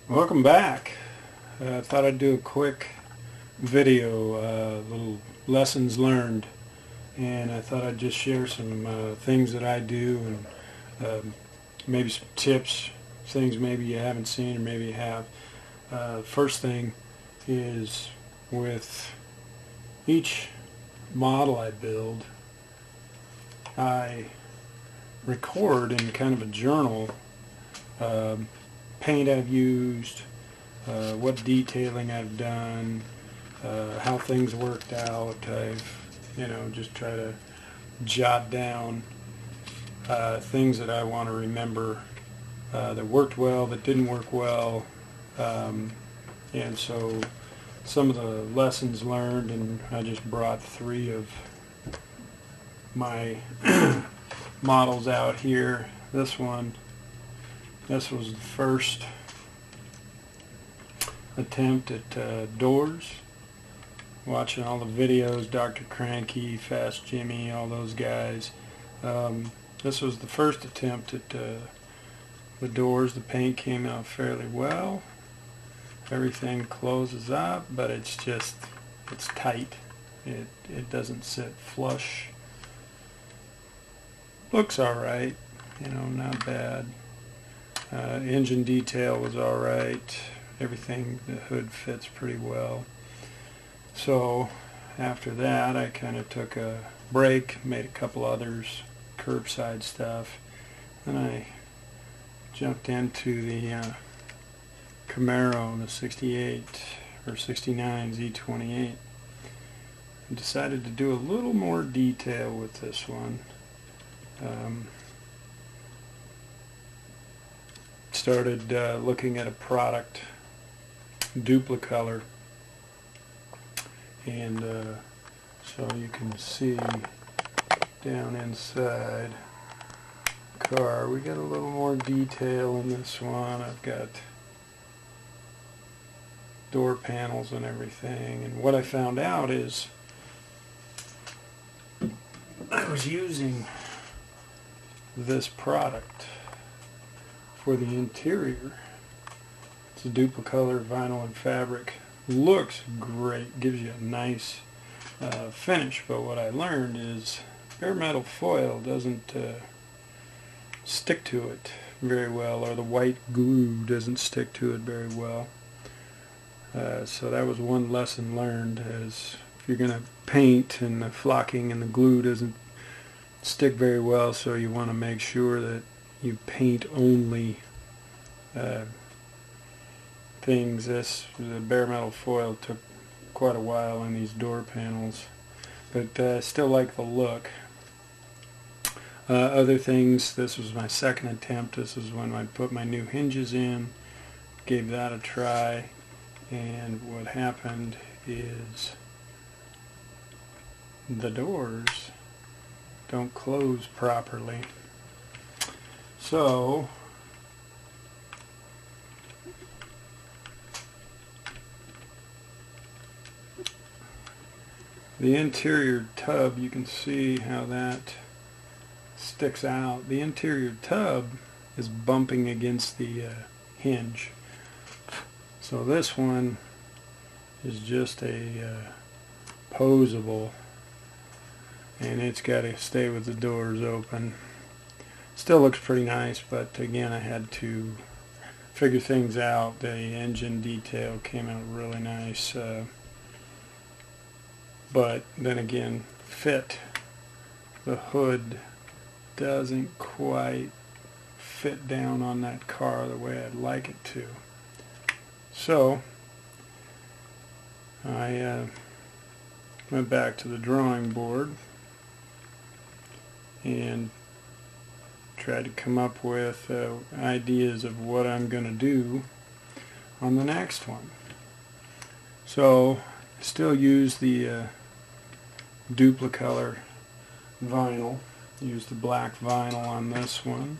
Welcome back. I thought I'd do a quick video, little lessons learned, and I thought I'd just share some things that I do and maybe some tips, things maybe you haven't seen or maybe you have. First thing is with each model I build, I record in kind of a journal paint I've used, what detailing I've done, how things worked out. I've just try to jot down things that I want to remember that worked well, that didn't work well, and so some of the lessons learned, and I just brought 3 of my models out here. This was the first attempt at doors. Watching all the videos, Dr. Cranky, Fast Jimmy, all those guys. This was the first attempt at the doors. The paint came out fairly well. Everything closes up, but it's tight. It doesn't sit flush. Looks alright, not bad. Engine detail was alright. Everything, the hood fits pretty well. So after that I kind of took a break, made a couple others, curbside stuff. Then I jumped into the Camaro, the 68 or 69 Z28, and decided to do a little more detail with this one. Started looking at a product, Duplicolor, and so you can see down inside the car we got a little more detail in this one. I've got door panels and everything, and what I found out is I was using this product for the interior. It's a Duplicolor vinyl and fabric. Looks great, gives you a nice finish, but what I learned is bare metal foil doesn't stick to it very well, or the white glue doesn't stick to it very well. So that was one lesson learned, is if you're going to paint and the flocking and the glue doesn't stick very well, so you want to make sure that you paint only things. The bare metal foil took quite a while in these door panels, but I still like the look. Other things, this was my second attempt. This is when I put my new hinges in, gave that a try, and what happened is the doors don't close properly. So the interior tub, you can see how that sticks out. The interior tub is bumping against the hinge. So this one is just a posable, and it's got to stay with the doors open. Still looks pretty nice, but again I had to figure things out. The engine detail came out really nice, but then again, fit. The hood doesn't quite fit down on that car the way I'd like it to. So I went back to the drawing board and tried to come up with ideas of what I'm going to do on the next one. So I still use the Duplicolor vinyl. Use the black vinyl on this one.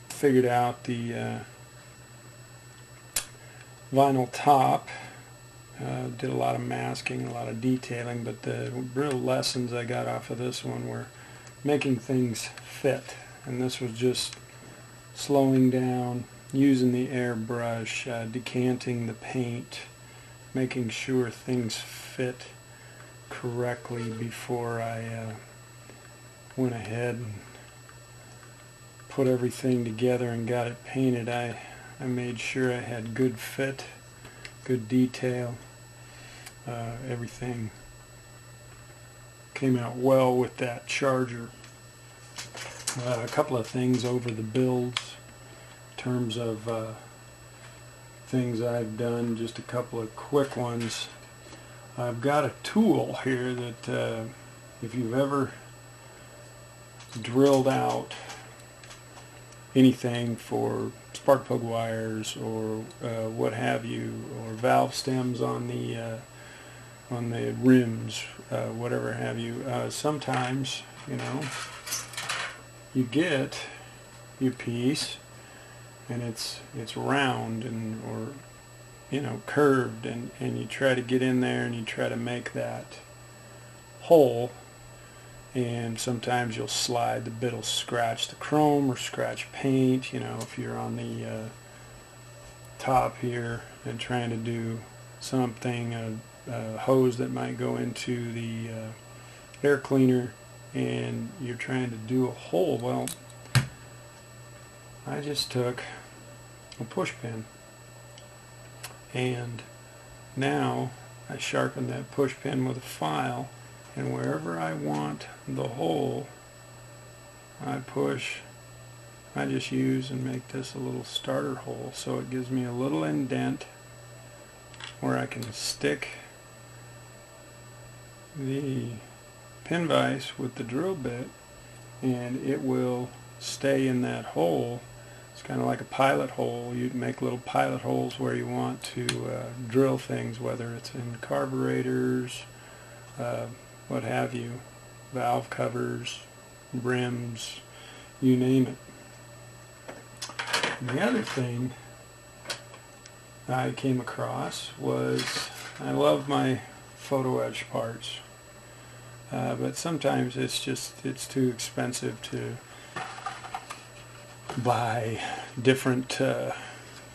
Figured out the vinyl top. Did a lot of masking, a lot of detailing, but the real lessons I got off of this one were making things fit, and this was just slowing down using the airbrush, decanting the paint, making sure things fit correctly before I went ahead and put everything together and got it painted. I made sure I had good fit, good detail. Everything came out well with that charger. A couple of things over the builds in terms of things I've done, just a couple of quick ones. I've got a tool here that if you've ever drilled out anything for spark plug wires or what have you, or valve stems on the rims, whatever have you, sometimes, you know, you get your piece and it's round and, or, you know, curved, and you try to get in there and you try to make that hole, and sometimes you'll slide, the bit will scratch the chrome or scratch paint, you know, if you're on the top here and trying to do something, a hose that might go into the air cleaner, and you're trying to do a hole. Well, I just took a push pin, and now I sharpen that push pin with a file, and wherever I want the hole, I push. I just use and make this a little starter hole, so it gives me a little indent where I can stick the pin vise with the drill bit, and it will stay in that hole. It's kind of like a pilot hole. You make little pilot holes where you want to drill things, whether it's in carburetors, what have you, valve covers, rims, you name it. And the other thing I came across was, I love my photo etch parts, but sometimes it's too expensive to buy different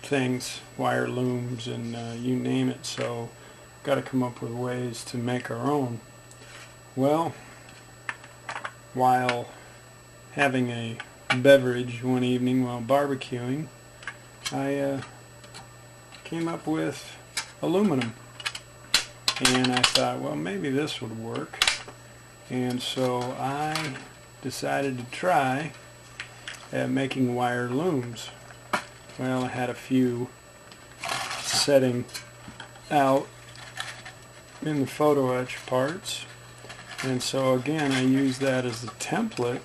things, wire looms and you name it, so got to come up with ways to make our own. Well, while having a beverage one evening while barbecuing, I came up with aluminum, and I thought, well, maybe this would work, and so I decided to try at making wire looms. Well, I had a few setting out in the photo etch parts, and so again I use that as the template,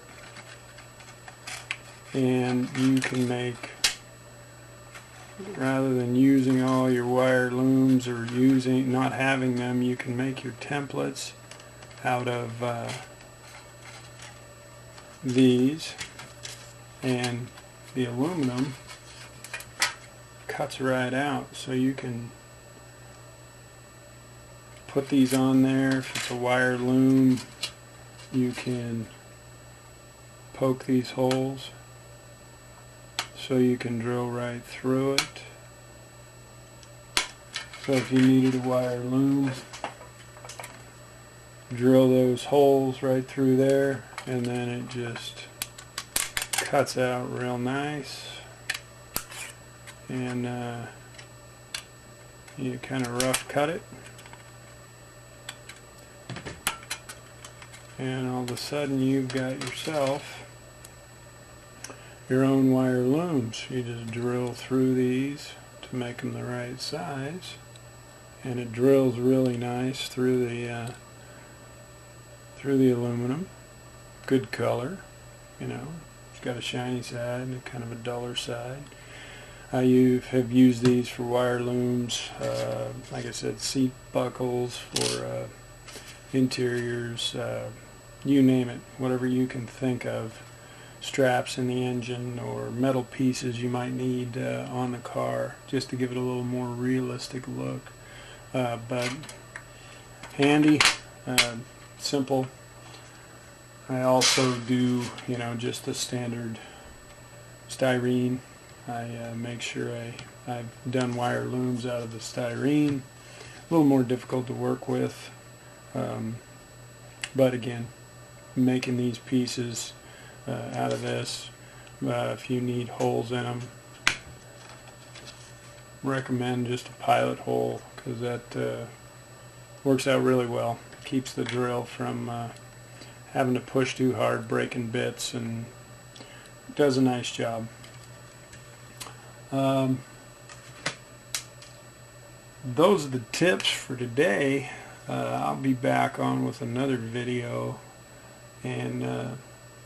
and you can make, rather than using all your wire looms or not having them, you can make your templates out of these, and the aluminum cuts right out, so you can put these on there. If it's a wire loom, you can poke these holes so you can drill right through it. So if you needed a wire loom, drill those holes right through there, and then it just cuts out real nice, and you kind of rough cut it, and all of a sudden you've got yourself your own wire looms. You just drill through these to make them the right size, and it drills really nice through the aluminum. Good color, you know. It's got a shiny side and kind of a duller side. I have used these for wire looms, like I said, seat buckles for interiors, you name it, whatever you can think of. Straps in the engine or metal pieces you might need on the car, just to give it a little more realistic look. But handy, simple. I also do, you know, just the standard styrene I make sure I've done wire looms out of the styrene. A little more difficult to work with, but again, making these pieces out of this, if you need holes in them, recommend just a pilot hole, because that works out really well. Keeps the drill from having to push too hard, breaking bits, and does a nice job. Those are the tips for today. I'll be back on with another video and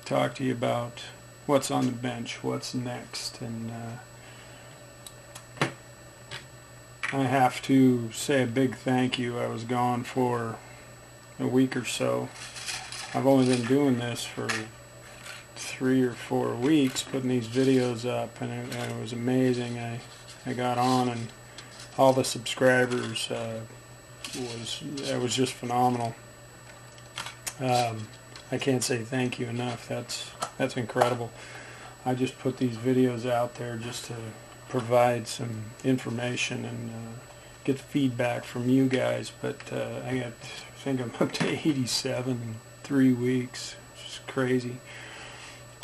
talk to you about what's on the bench, what's next, and I have to say a big thank you. I was gone for a week or so. I've only been doing this for 3 or 4 weeks, putting these videos up, and it was amazing. I got on, and all the subscribers, it was just phenomenal. I can't say thank you enough. That's incredible. I just put these videos out there just to provide some information and get feedback from you guys, but I think I'm up to 87 in 3 weeks, which is crazy.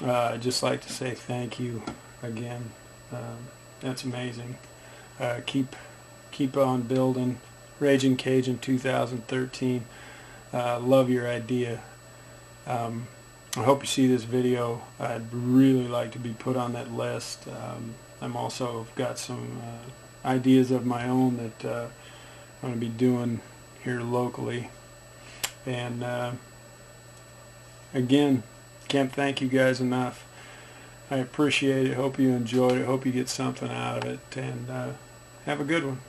I'd just like to say thank you again. That's amazing. Keep on building. Raging Cajun 2013. Love your idea. I hope you see this video. I'd really like to be put on that list. I'm also got some ideas of my own that I'm going to be doing here locally. And again, can't thank you guys enough. I appreciate it. Hope you enjoyed it. Hope you get something out of it. And have a good one.